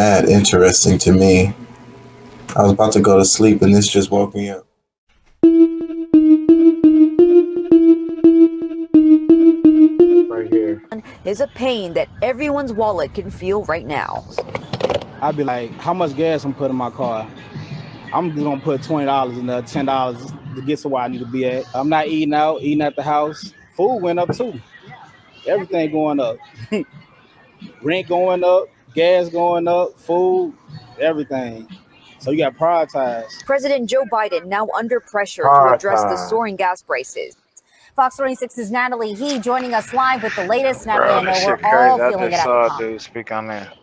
mad interesting to me. I was about to go to sleep and this just woke me up. Right here. Is a pain that everyone's wallet can feel right now. I'd be like, how much gas I'm putting in my car? I'm just gonna put $20 in there, $10 to get to where I need to be at. I'm not eating out, eating at the house. Food went up too. Everything going up. Rent going up, gas going up, food, everything. So you got to prioritize. President Joe Biden now under pressure to Hard address the time. soaring gas prices. Fox 26's Natalie He joining us live with the latest. Natalie, Bro, I that know we're shit crazy. all I feeling it just at the saw a pump. dude speak on that.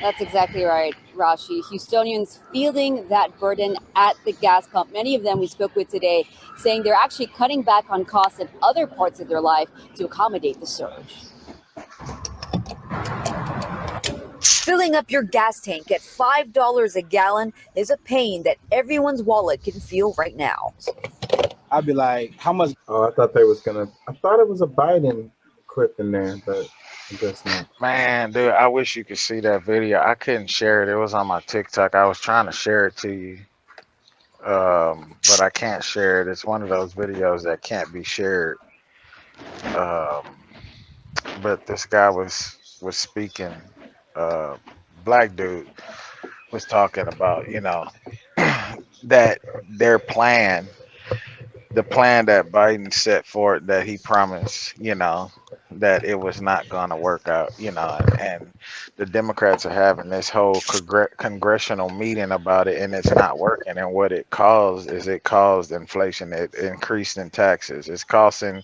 That's exactly right, Rashi. Houstonians feeling that burden at the gas pump. Many of them we spoke with today saying they're actually cutting back on costs in other parts of their life to accommodate the surge. Filling up your gas tank at $5 a gallon is a pain that everyone's wallet can feel right now. I'd be like, how much? Oh, I thought I thought it was a Biden clip in there, but I guess not. Man, dude, I wish you could see that video. I couldn't share it. It was on my TikTok. I was trying to share it to you, but I can't share it. It's one of those videos that can't be shared. Um, but this guy was speaking. Uh, Black dude was talking about, that their plan, the plan that Biden set forth, that he promised, that it was not going to work out, and the Democrats are having this whole congressional meeting about it, and it's not working. And what it caused is it caused inflation. It increased in taxes. It's costing,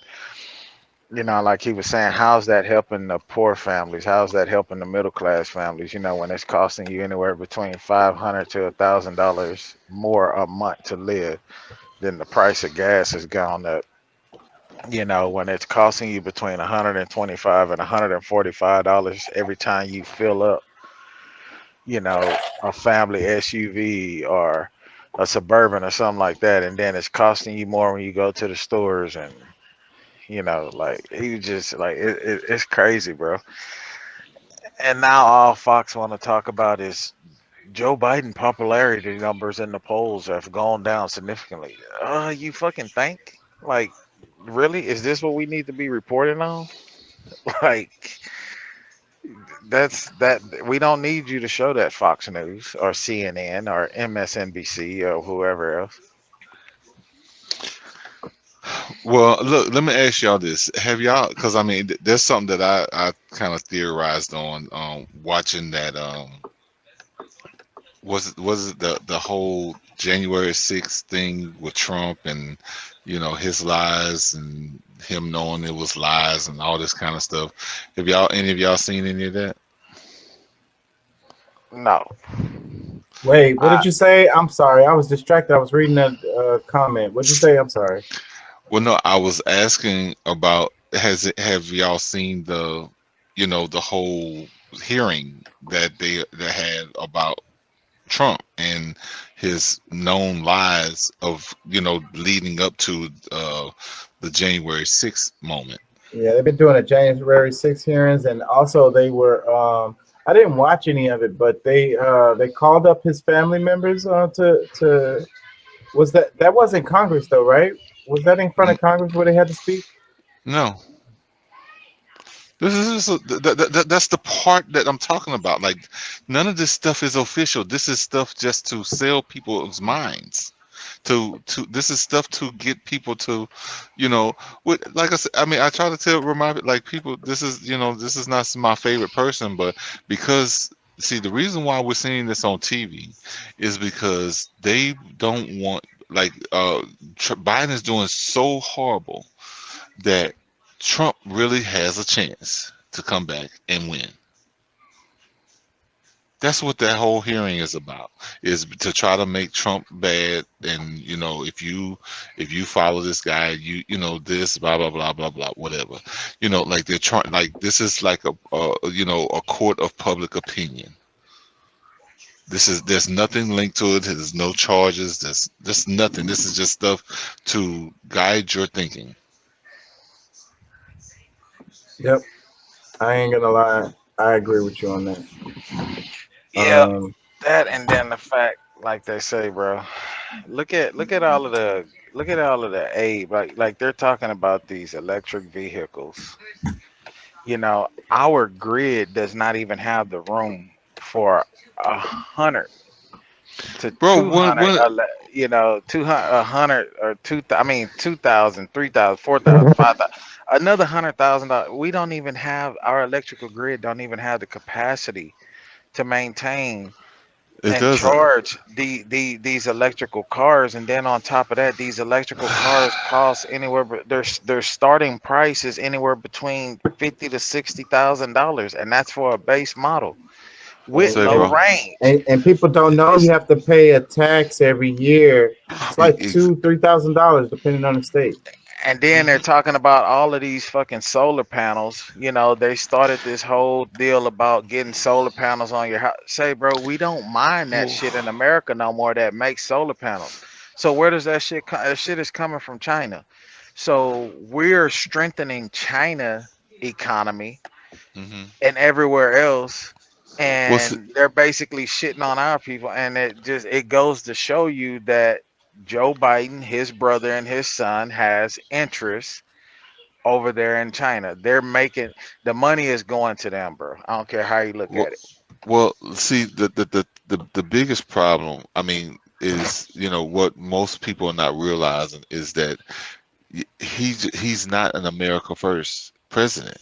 like he was saying, how's that helping the poor families? How's that helping the middle class families? When it's costing you anywhere between $500 to $1,000 more a month to live, then the price of gas has gone up. When it's costing you between $125 and $145 every time you fill up, a family SUV or a Suburban or something like that, and then it's costing you more when you go to the stores, and like he just like it's crazy, bro. And now all Fox want to talk about is Joe Biden popularity numbers in the polls have gone down significantly. You fucking think? Like, really? Is this what we need to be reporting on? Like, that we don't need you to show that Fox News or CNN or MSNBC or whoever else. Well, look, let me ask y'all this. Have y'all, because I mean, there's something that I kind of theorized on watching that was it the whole January 6th thing with Trump and his lies and him knowing it was lies and all this kind of stuff. Have any of y'all seen any of that? No. Wait, what I, did you say? I'm sorry. I was distracted. I was reading a comment. What did you say? I'm sorry. Well, no, I was asking about have y'all seen the whole hearing that they had about Trump and his known lies of leading up to the January 6th moment. Yeah, they've been doing a January 6th hearings, and also they were. I didn't watch any of it, but they called up his family members to. Was that wasn't Congress though, right? Was that in front of Congress where they had to speak? No, this is that's the part that I'm talking about. Like, none of this stuff is official. This is stuff just to sell people's minds. To this is stuff to get people to, like I said. I mean, I try to remind like people. This is not my favorite person, but because see, the reason why we're seeing this on TV is because they don't want like Biden is doing so horrible that Trump really has a chance to come back and win. That's what that whole hearing is about, is to try to make Trump bad. And if you follow this guy, this blah blah blah blah blah whatever, like they're trying, like this is like a court of public opinion. There's nothing linked to it. There's no charges. There's nothing. This is just stuff to guide your thinking. Yep. I ain't gonna lie. I agree with you on that. Yeah, that and then the fact, like they say, bro. Look at all of the aid. Like they're talking about these electric vehicles. Our grid does not even have the room for 100 to Bro, 200. 200, 100 or two. I mean, 2,000, 3,000, 4,000, 5,000. Another $100,000. We don't even have our electrical grid. Don't even have the capacity to maintain it and doesn't. charge these electrical cars, and then on top of that, these electrical cars cost anywhere, but their starting price is anywhere between $50,000 to $60,000, and that's for a base model with Say, low bro. range. And people don't know you have to pay a tax every year. It's like Ex- $2,000-3,000 depending on the state. And then they're mhm. talking about all of these fucking solar panels. They started this whole deal about getting solar panels on your house. Say, bro, we don't mind that Well, shit in America no more that makes solar panels. So where does that shit come? That shit is coming from China. So we're strengthening China economy mhm. and everywhere else. What's And they're basically shitting on our people. And it goes to show you that Joe Biden, his brother, and his son has interests over there in China. They're making the money is going to them, bro. I don't care how you look well, at it. well, see, the biggest problem, I mean, is what most people are not realizing is that he's not an America first president.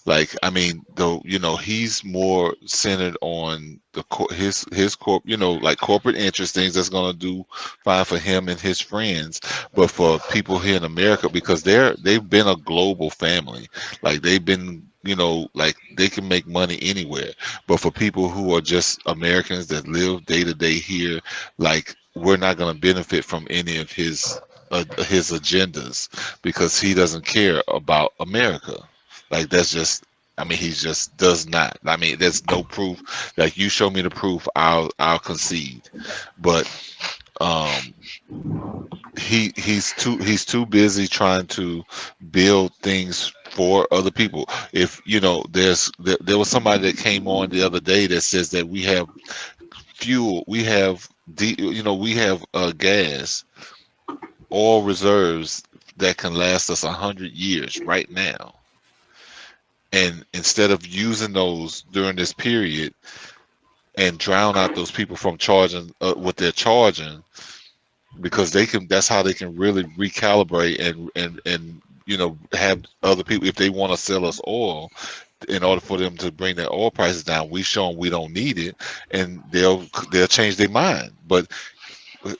Like, I mean, though, he's more centered on his corp, like corporate interest, things that's gonna do fine for him and his friends, but for people here in America, because they've been a global family, like they've been. Like they can make money anywhere, but for people who are just Americans that live day to day here, like we're not going to benefit from any of his agendas because he doesn't care about America. Like that's just, I mean, he just does not. I mean, there's no proof. Like you show me the proof, I'll concede. But um, he's too busy trying to build things for other people. If there was somebody that came on the other day that says that we have fuel, we have gas, oil reserves that can last us 100 years right now. And instead of using those during this period and drown out those people from charging what they're charging, because that's how they can really recalibrate and have other people, if they want to sell us oil, in order for them to bring their oil prices down, we show them we don't need it, and they'll change their mind. But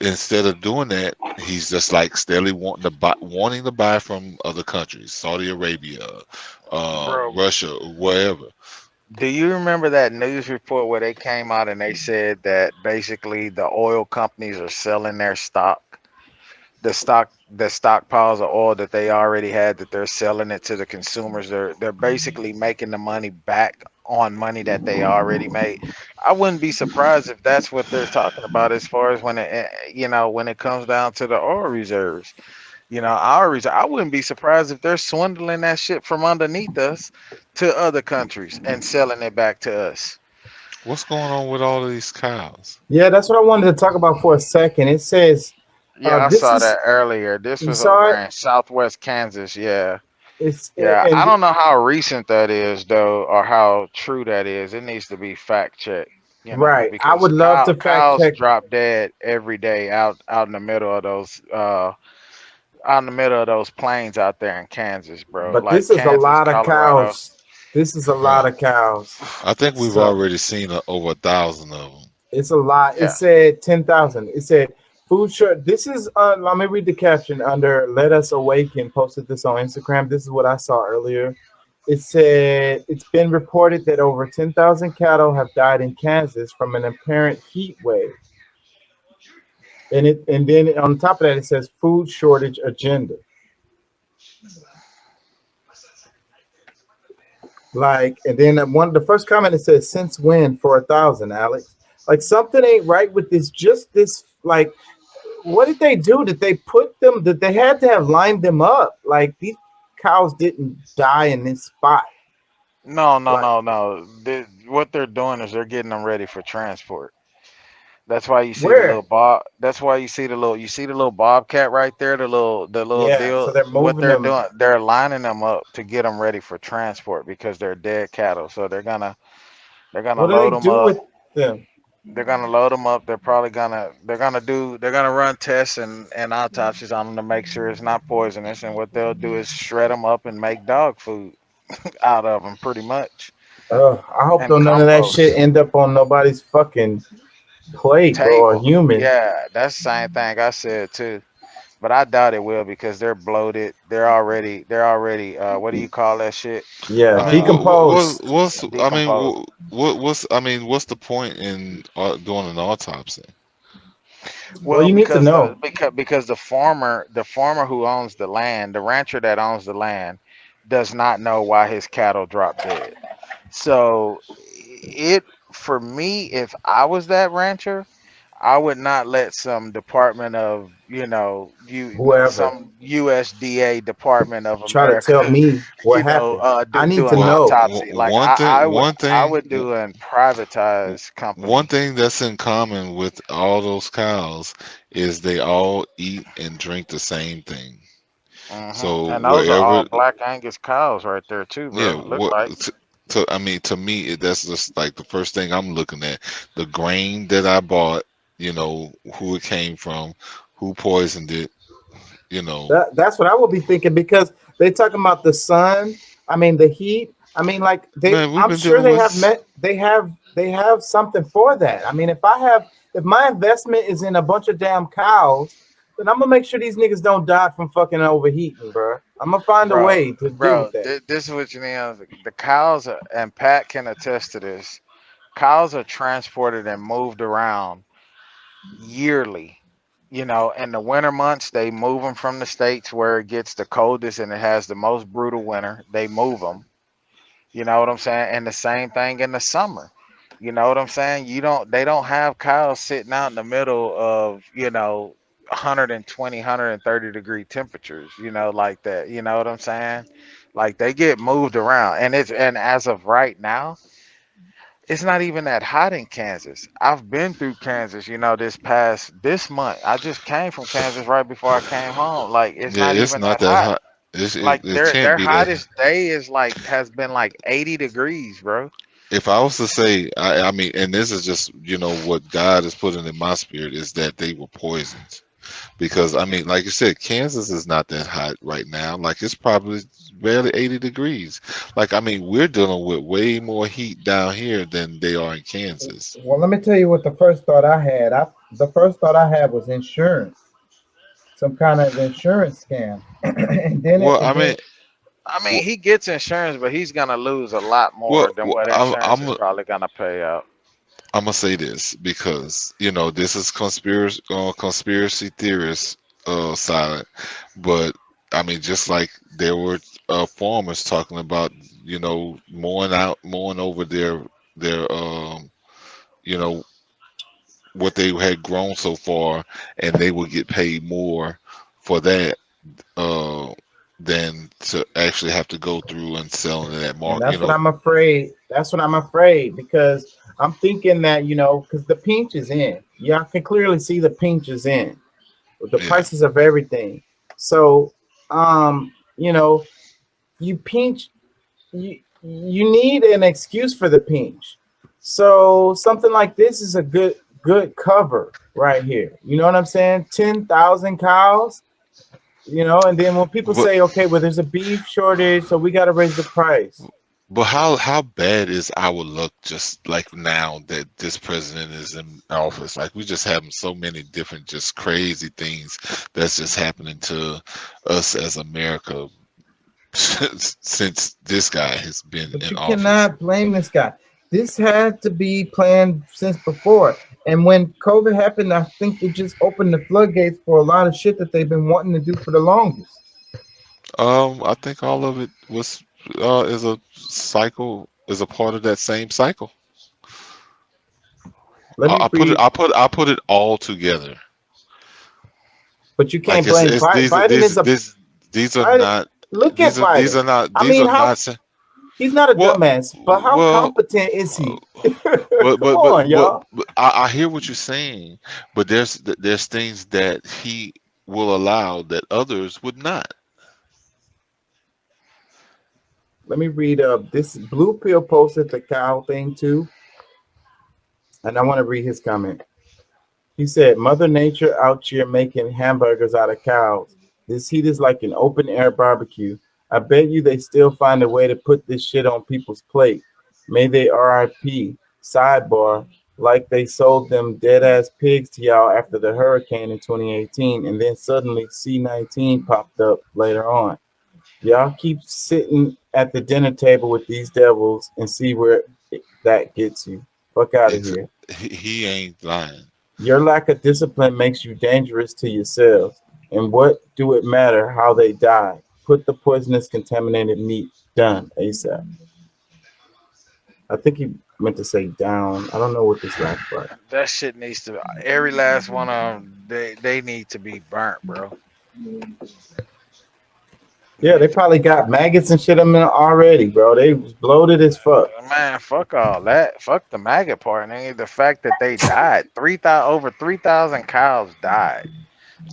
instead of doing that, he's just like steadily wanting to buy from other countries, Saudi Arabia, Bro, Russia, wherever. do you remember that news report where they came out and they said that basically the oil companies are selling their stock? The stockpiles of oil that they already had, that they're selling it to the consumers. They're basically making the money back on money that they already made. I wouldn't be surprised if that's what they're talking about as far as when it comes down to the oil reserves. Our reserve. I wouldn't be surprised if they're swindling that shit from underneath us to other countries and selling it back to us. What's going on with all of these cows? Yeah, that's what I wanted to talk about for a second. It says Yeah, I this saw is that earlier. This you was saw over it. in Southwest Kansas. Yeah. It's Yeah, I and don't know how recent that is though, or how true that is. It needs to be fact checked, right. I because would love to fact cows check, drop dead every day out in the middle of those out in the middle of those plains out there in Kansas, bro. but Like this is a Kansas, lot of Colorado. cows. This is a Yeah, lot of cows. I think we've So already seen over 1,000 of them. it's a lot. It Yeah. said 10,000. It said food short. This is let me read the caption under "Let Us Awaken." Posted this on Instagram. This is what I saw earlier. It said it's been reported that over 10,000 cattle have died in Kansas from an apparent heat wave. And then on top of that it says food shortage agenda. Like, and then one the first comment it says since when for 1,000, Alex? Like something ain't right with this. Just this, like, what did they do? Did they put them? That they had to have lined them up? Like these cows didn't die in this spot. No, no, Like no, no. What they're doing is they're getting them ready for transport. That's why you see the little where? bob. That's why you see the little bobcat right there. The little Yeah, so deal. they're What moving they're them. doing, they're lining them up to get them ready for transport because they're dead cattle. So they're gonna What do they load them do up. with them? They're gonna load them up. They're gonna run tests and autopsies on them to make sure it's not poisonous. And what they'll do is shred them up and make dog food out of them, pretty much, I hope and though none of that shit compost. end up on nobody's fucking plate, bro, or Table. human. Yeah, that's the same thing I said too. But I doubt it will because they're bloated. They're already what do you call that shit? Yeah, I mean, Uh decomposed. decomposed. what's the point in doing an autopsy? Well, Well, you need to know. because the farmer who owns the land, the rancher that owns the land, does not know why his cattle dropped dead. So it for me, if I was that rancher, I would not let some department of, Whoever some USDA Department of try to tell America, me what happened, I need do to an Well, know. autopsy. Like one thing, one I thing, would do a privatized one company. thing that's in common with all those cows is they all eat and drink the same thing. So And those are wherever, all black Angus cows right there too, yeah, bro. Look like. I mean, to me, that's just like the first thing I'm looking at. The grain that I bought, who it came from, who poisoned it, you know. That's what I would be thinking because they talking about the sun. I mean, the heat. I mean, like they. Man, we've I'm been sure dealing they have with. met. They have something for that. I mean, if my investment is in a bunch of damn cows, then I'm gonna make sure these niggas don't die from fucking overheating, bro. I'm gonna find a Bro, way to deal with bro, that. this is what you need. The cows and Pat can attest to this. Cows are transported and moved around yearly. In the winter months, they move them from the states where it gets the coldest and it has the most brutal winter. They move them. You know what I'm saying? And the same thing in the summer. You know what I'm saying? They don't have cows sitting out in the middle of, 120, 130-degree temperatures, like that. You know what I'm saying? Like they get moved around. And as of right now, it's not even that hot in Kansas. I've been through Kansas, this month. I just came from Kansas right before I came home. Like it's Yeah, not it's even not that that hot. hot. Like It their can't be that. hottest day has been like 80 degrees, bro. If I was to say, I mean, and this is just, what God is putting in my spirit is that they were poisoned. Because, I mean, like you said, Kansas is not that hot right now. Like, it's probably barely 80 degrees. Like, I mean, we're dealing with way more heat down here than they are in Kansas. Well, let me tell you what the first thought I had. The first thought I had was insurance, some kind of insurance scam, and then Well, I and then mean, I mean, well, he gets insurance, but he's gonna lose a lot more than what insurance is probably gonna pay out. I'm gonna say this because this is conspiracy theorist side, but I mean just like there were farmers talking about mowing over their you know what they had grown so far, and they would get paid more for that uh, than to actually have to go through and sell in that And market. that's what I'm afraid. That's what I'm afraid because I'm thinking that, because the pinch is in. Y'all can clearly see the pinch is in with the Yeah. prices of everything. So, you pinch, you need an excuse for the pinch. So something like this is a good cover right here. You know what I'm saying? 10,000 cows, and then when people But say, okay, well, there's a beef shortage, so we got to raise the price. But how bad is our luck just like now that this president is in office? Like we just having so many different just crazy things that's just happening to us as America since this guy has been But in you office. cannot blame this guy. This had to be planned since before. And when COVID happened, I think it just opened the floodgates for a lot of shit that they've been wanting to do for the longest. I think all of it was is a cycle, is a part of that same cycle. Let me read, I put it all together. but you Like can't blame it's Biden. Biden is a these are Biden. not Look at these Biden. are not I these mean, are how not He's not a Well, dumbass, but how well, competent is he? but Come on, y'all. I hear what you're saying, but there's things that he will allow that others would not. Let me read this Blue Pill posted the cow thing too, and I want to read his comment. He said, Mother Nature out here making hamburgers out of cows. This heat is like an open air barbecue. I bet you they still find a way to put this shit on people's plate. May they RIP. Sidebar, like they sold them dead ass pigs to y'all after the hurricane in 2018, and then suddenly C-19 popped up later on. Y'all keep sitting at the dinner table with these devils and see where that gets you. Fuck out of Ex- here. he ain't lying. Your lack of discipline makes you dangerous to yourselves. And what do it matter how they die? Put the poisonous contaminated meat done ASAP. I think he meant to say down. I don't know what this last part. That shit needs to. Every last one of them. They need to be burnt, bro. Yeah, they probably got maggots and shit in them already, bro. They was bloated as fuck. Man, fuck all that. Fuck the maggot part, nigga. The fact that they died. Over 3,000 cows died.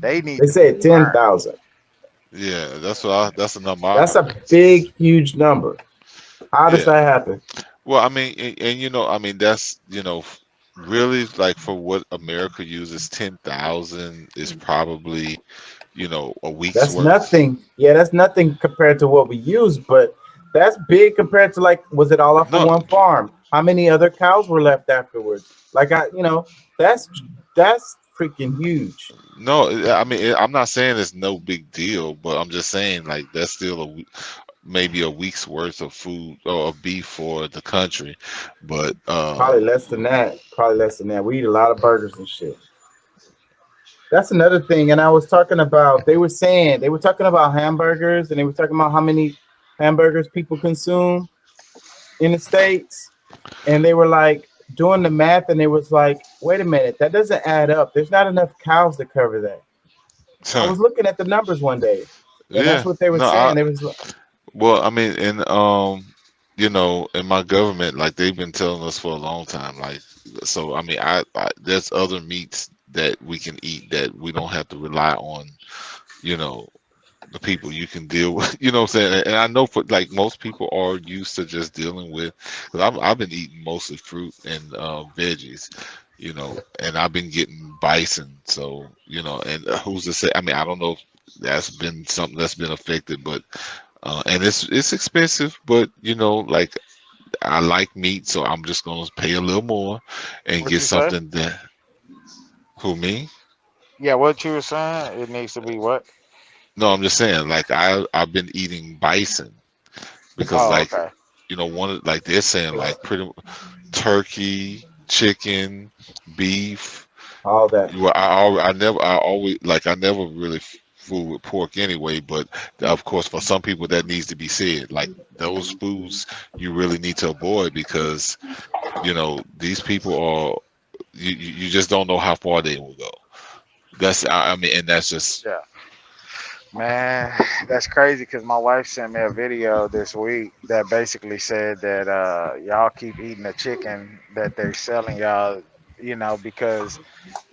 They need They to said be burnt. 10,000. Yeah, that's the number I That's a heard. big, huge number. How does Yeah. that happen? Well, I mean, and I mean, that's really like for what America uses, 10,000 is probably a week's That's worth. nothing. Yeah, that's nothing compared to what we use, but that's big compared to, like, was it all off of No, one farm? How many other cows were left afterwards? Like, that's freaking huge. no, I mean, I'm not saying it's no big deal, but I'm just saying like that's still maybe a week's worth of food or of beef for the country, but Probably less than that. Probably less than that. We eat a lot of burgers and shit. That's another thing. And I was talking about, they were talking about hamburgers, and they were talking about how many hamburgers people consume in the States. And they were like doing the math, and it was like, wait a minute, that doesn't add up. There's not enough cows to cover that. I was looking at the numbers one day, and that's yeah, what they were no, saying. It was well, I mean, in in my government, like they've been telling us for a long time, like, so I mean, there's other meats that we can eat that we don't have to rely on, the people you can deal with, what I'm saying? And I know for like most people are used to just dealing with, because I've been eating mostly fruit and veggies, and I've been getting bison, so and who's to say? I mean, I don't know if that's been something that's been affected, but and it's expensive, but like I like meat, so I'm just gonna pay a little more and What get you say? something that. Who, me? Yeah, what you were saying? It needs to be what? No, I'm just saying, like I've been eating bison because Oh, like okay. like they're saying like pretty turkey, chicken, beef. all that. Well, I never really fool with pork anyway, but of course for some people that needs to be said. Like those foods you really need to avoid because these people are you just don't know how far they will go. I mean, and that's just Yeah. Man, that's crazy because my wife sent me a video this week that basically said that y'all keep eating the chicken that they're selling y'all, because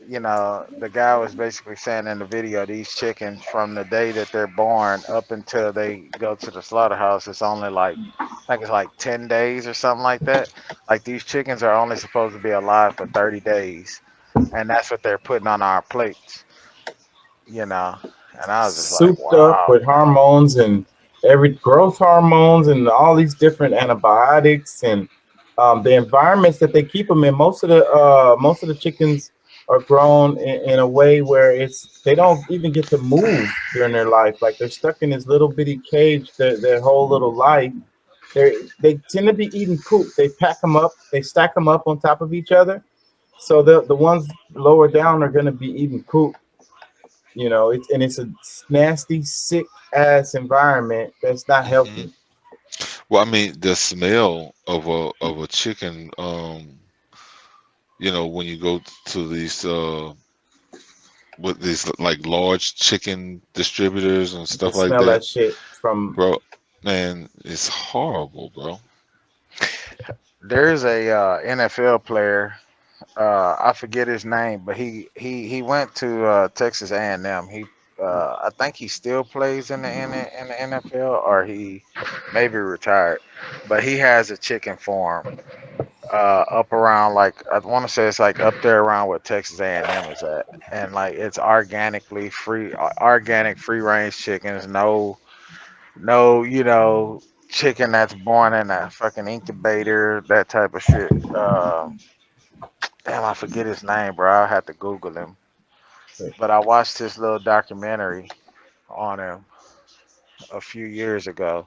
the guy was basically saying in the video these chickens from the day that they're born up until they go to the slaughterhouse, it's only like I think it's like 10 days or something like that. Like these chickens are only supposed to be alive for 30 days, and that's what they're putting on our plates, you know. And I was just like, Souped up wow. with hormones and every growth hormones and all these different antibiotics and the environments that they keep them in. Most of the chickens are grown in a way where they don't even get to move during their life. Like they're stuck in this little bitty cage their whole little life. They tend to be eating poop. They pack them up, they stack them up on top of each other. So the ones lower down are going to be eating poop. It's a nasty, sick ass environment that's not hmm healthy. well, I mean, the smell of a chicken, when you go to these with these like large chicken distributors and I can stuff like smell that, that shit from bro, man, it's horrible, bro. there's a NFL player. I forget his name, but he went to Texas A&M. I think he still plays in the NFL, or he maybe retired. But he has a chicken farm up around, like, I want to say it's like up there around where Texas A&M is at, and like it's organic free range chickens. No, chicken that's born in a fucking incubator, that type of shit. Damn, I forget his name, bro. I'll have to Google him. But I watched this little documentary on him a few years ago.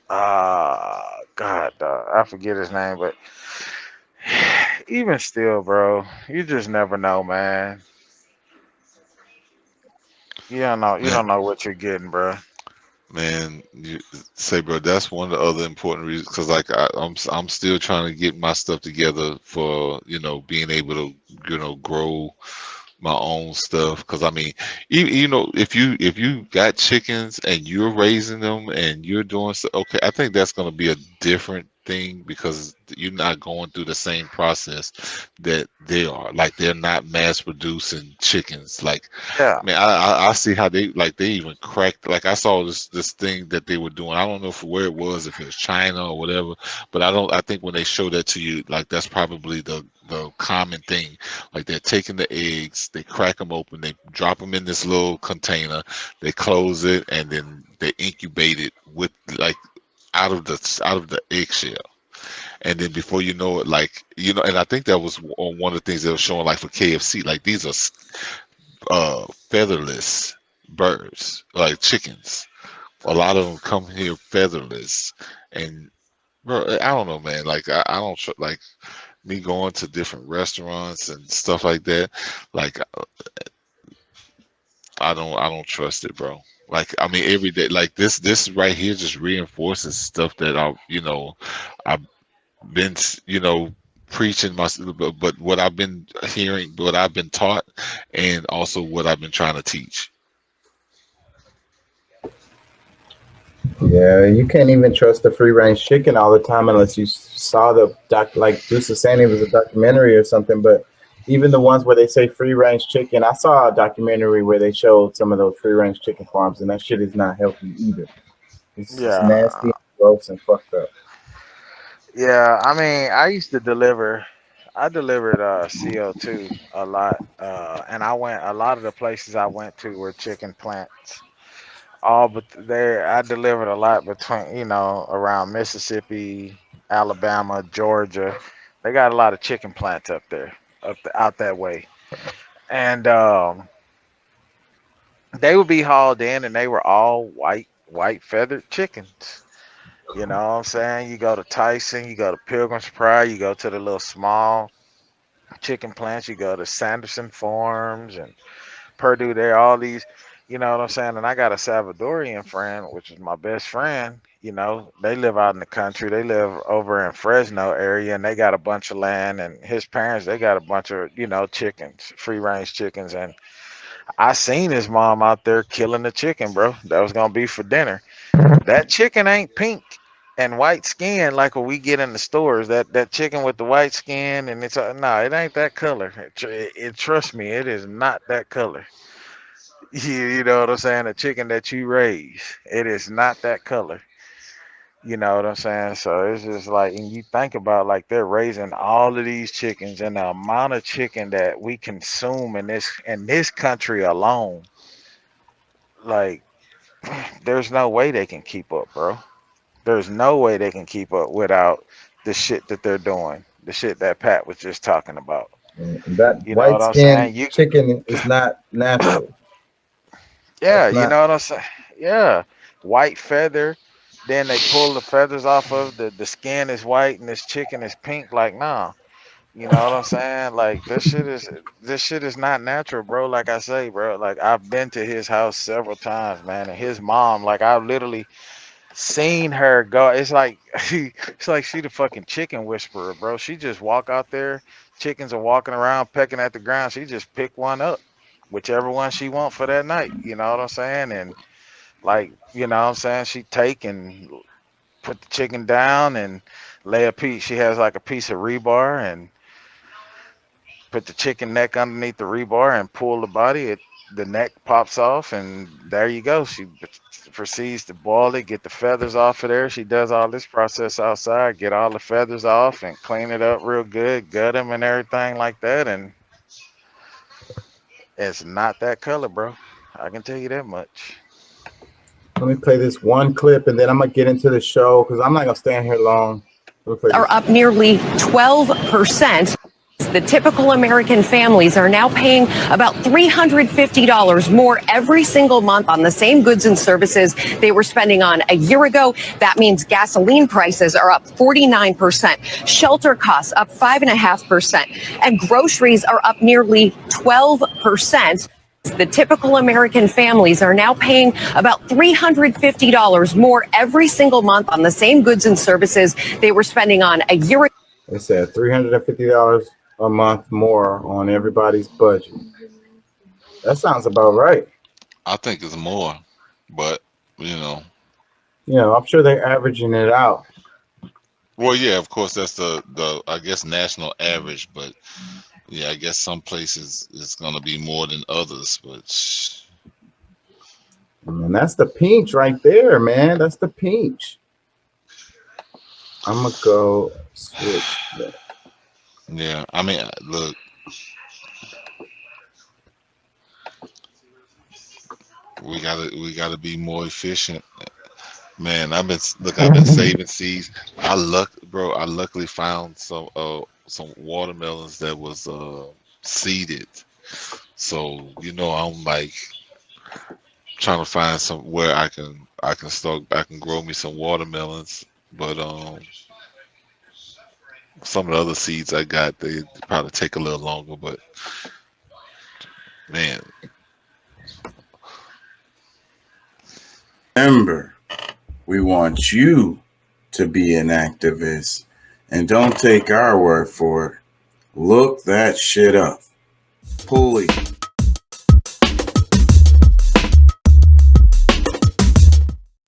God, I forget his name, but even still, bro, you just never know, man. You don't know. You Man, don't know what you're getting, bro. man, you say, bro, that's one of the other important reasons. Because like I'm still trying to get my stuff together for being able to grow my own stuff. Because I mean, if you got chickens and you're raising them and you're doing so, okay, I think that's going to be a different thing because you're not going through the same process that they are. Like they're not mass producing chickens. Like, Yeah, man, I see how they even cracked. Like I saw this thing that they were doing. I don't know where it was, if it was China or whatever. But I think when they show that to you, like that's probably the common thing. Like they're taking the eggs, they crack them open, they drop them in this little container, they close it, and then they incubate it with like out of the eggshell. And then before you know it, like and I think that was one of the things they were showing, like for KFC, like these are featherless birds, like chickens. A lot of them come here featherless, and bro, I don't know, man. Like I don't like me going to different restaurants and stuff like that. Like I don't trust it, bro. Like I mean, every day, like this right here just reinforces stuff that I've been preaching but what I've been hearing, what I've been taught, and also what I've been trying to teach. Yeah, you can't even trust the free range chicken all the time unless you saw the doc. Like Deuce was saying, it was a documentary or something. But even the ones where they say free range chicken, I saw a documentary where they showed some of those free range chicken farms, and that shit is not healthy either. It's just yeah, nasty and gross and fucked up. yeah. I mean, I used to deliver. I delivered CO2 a lot, and I went a lot of the places I went to were chicken plants. All but there, I delivered a lot between around Mississippi, Alabama, Georgia. They got a lot of chicken plants up there, out that way, and they would be hauled in, and they were all white feathered chickens. You know what I'm saying? You go to Tyson, you go to Pilgrim's Pride, you go to the little small chicken plants, you go to Sanderson Farms and Purdue. There, all these, you know what I'm saying? And I got a Salvadorian friend, which is my best friend. They live out in the country. They live over in Fresno area, and they got a bunch of land. And his parents, they got a bunch of chickens, free range chickens. And I seen his mom out there killing the chicken, bro. That was gonna be for dinner. That chicken ain't pink and white skin like what we get in the stores. That chicken with the white skin, and it's no, it ain't that color. Trust me, it is not that color. You know what I'm saying? A chicken that you raise, it is not that color. You know what I'm saying? So it's just like, and you think about, like, they're raising all of these chickens, and the amount of chicken that we consume in this country alone, like, there's no way they can keep up, bro. There's no way they can keep up without the shit that they're doing, the shit that Pat was just talking about. And that You know what white I'm skin saying? chicken is not natural. Yeah, That's you not. know what I'm saying? Yeah, white feather. Then they pull the feathers off of the skin is white and this chicken is pink. Like, nah, you know what I'm saying? Like, this shit is not natural, bro. Like I say, bro. Like, I've been to his house several times, man, and his mom. Like, I've literally seen her go. It's like it's like she the fucking chicken whisperer, bro. She just walk out there. Chickens are walking around pecking at the ground. She just pick one up, whichever one she want for that night. You know what I'm saying? And, like, you know what I'm saying, she take and put the chicken down and lay a piece. She has like a piece of rebar and put the chicken neck underneath the rebar and pull the body. The neck pops off, and there you go. She proceeds to boil it, get the feathers off of there. She does all this process outside, get all the feathers off and clean it up real good, gut them and everything like that. And it's not that color, bro. I can tell you that much. Let me play this one clip, and then I'm gonna get into the show because I'm not gonna stand here long. Are up nearly 12%. The typical American families are now paying about $350 more every single month on the same goods and services they were spending on a year ago. That means gasoline prices are up 49%, shelter costs up 5.5%, and groceries are up nearly 12%. The typical American families are now paying about $350 more every single month on the same goods and services they were spending on a year ago. They said $350 a month more on everybody's budget. That sounds about right. I think it's more, but I'm sure they're averaging it out. well, yeah, of course that's the I guess national average, but yeah, I guess some places it's gonna be more than others, but And that's the pinch right there, man. That's the pinch. I'm gonna go switch that. yeah, I mean, look, we gotta be more efficient, man. I've been saving seeds. I luckily found some watermelons that was seeded, so I'm like trying to find somewhere I can grow me some watermelons, but some of the other seeds I got, they probably take a little longer, but man. Remember, we want you to be an activist, and don't take our word for it. Look that shit up. Pulley.